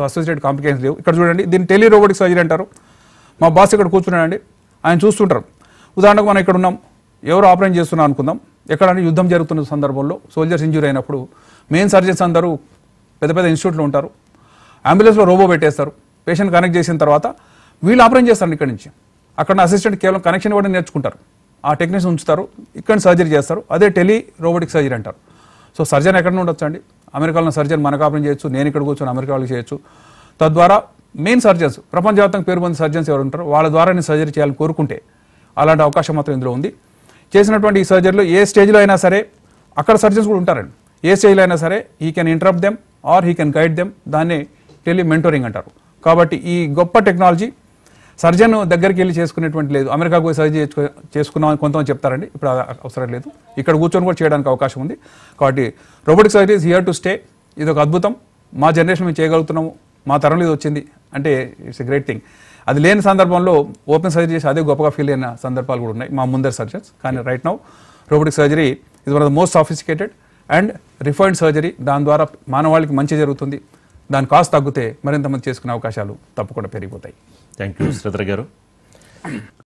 Associated complications లేవు. ఇక్కడ చూడండి, దీన్ని టెలి రోబోటిక్ సర్జరీ అంటారు. మా బాస్ ఇక్కడ కూర్చున్నాడండి, ఆయన చూస్తుంటారు. ఉదాహరణకు మనం ఇక్కడ ఉన్నాం, ఎవరు ఆపరేట్ చేస్తున్నాం అనుకుందాం. ఎక్కడైనా యుద్ధం జరుగుతున్న సందర్భంలో సోల్జర్స్ ఇంజూరీ అయినప్పుడు మెయిన్ సర్జన్స్ అందరూ పెద్ద పెద్ద ఇన్స్టిట్యూట్లో ఉంటారు. అంబులెన్స్లో రోబో పెట్టేస్తారు. పేషెంట్ కనెక్ట్ చేసిన తర్వాత వీళ్ళు ఆపరేట్ చేస్తారు. ఇక్కడ నుంచి అక్కడ అసిస్టెంట్ కేవలం కనెక్షన్ కూడా నేర్చుకుంటారు. ఆ టెక్నీషియన్ ఉంచుతారు, ఇక్కడ సర్జరీ చేస్తారు. అదే టెలి రోబోటిక్ సర్జరీ అంటారు. సో సర్జన్ ఎక్కడ నుండి ఉండొచ్చు అండి. అమెరికాలో సర్జన్ మనకు ఆపరేట్ చేయొచ్చు, నేను ఇక్కడ కూర్చొని అమెరికా వాళ్ళకి చేయొచ్చు. తద్వారా మెయిన్ సర్జన్స్, ప్రపంచవ్యాప్తంగా పేరు పొందిన సర్జన్స్ ఎవరు ఉంటారో వాళ్ళ ద్వారా నేను సర్జరీ చేయాలని కోరుకుంటే అలాంటి అవకాశం మాత్రం ఇందులో ఉంది. చేసినటువంటి ఈ సర్జరీలో ఏ స్టేజ్లో అయినా సరే, అక్కడ సర్జన్స్ కూడా ఉంటారండి, ఏ స్టేజ్లో అయినా సరే he can interrupt them or he can guide them. దాన్ని టెలి మెంటోరింగ్ అంటారు. కాబట్టి ఈ గొప్ప టెక్నాలజీ సర్జన్ దగ్గరికి వెళ్ళి చేసుకునేటువంటి లేదు. అమెరికాకు పోయి సర్జరీ చేసుకున్నామని కొంతమంది చెప్తారండి, ఇప్పుడు అవసరం లేదు. ఇక్కడ కూర్చొని కూడా చేయడానికి అవకాశం ఉంది. కాబట్టి robotic surgery is here to stay. ఇది ఒక అద్భుతం. మా జనరేషన్ మేము చేయగలుగుతున్నాము, మా తరంలో ఇది వచ్చింది అంటే ఇట్స్ ఎ గ్రేట్ థింగ్. అది లేని సందర్భంలో ఓపెన్ సర్జరీ చేసి అదే గొప్పగా ఫీల్ అయిన సందర్భాలు కూడా ఉన్నాయి మా ముందర సర్జన్స్. కానీ right now robotic surgery is one of the most sophisticated and refined surgery. దాని ద్వారా మానవాళికి మంచి జరుగుతుంది. దాని కాస్ట్ తగ్గితే మరింత మంది చేసుకునే అవకాశాలు తప్పకుండా పెరిగిపోతాయి. థ్యాంక్ యూ శ్రీధర్ గారు.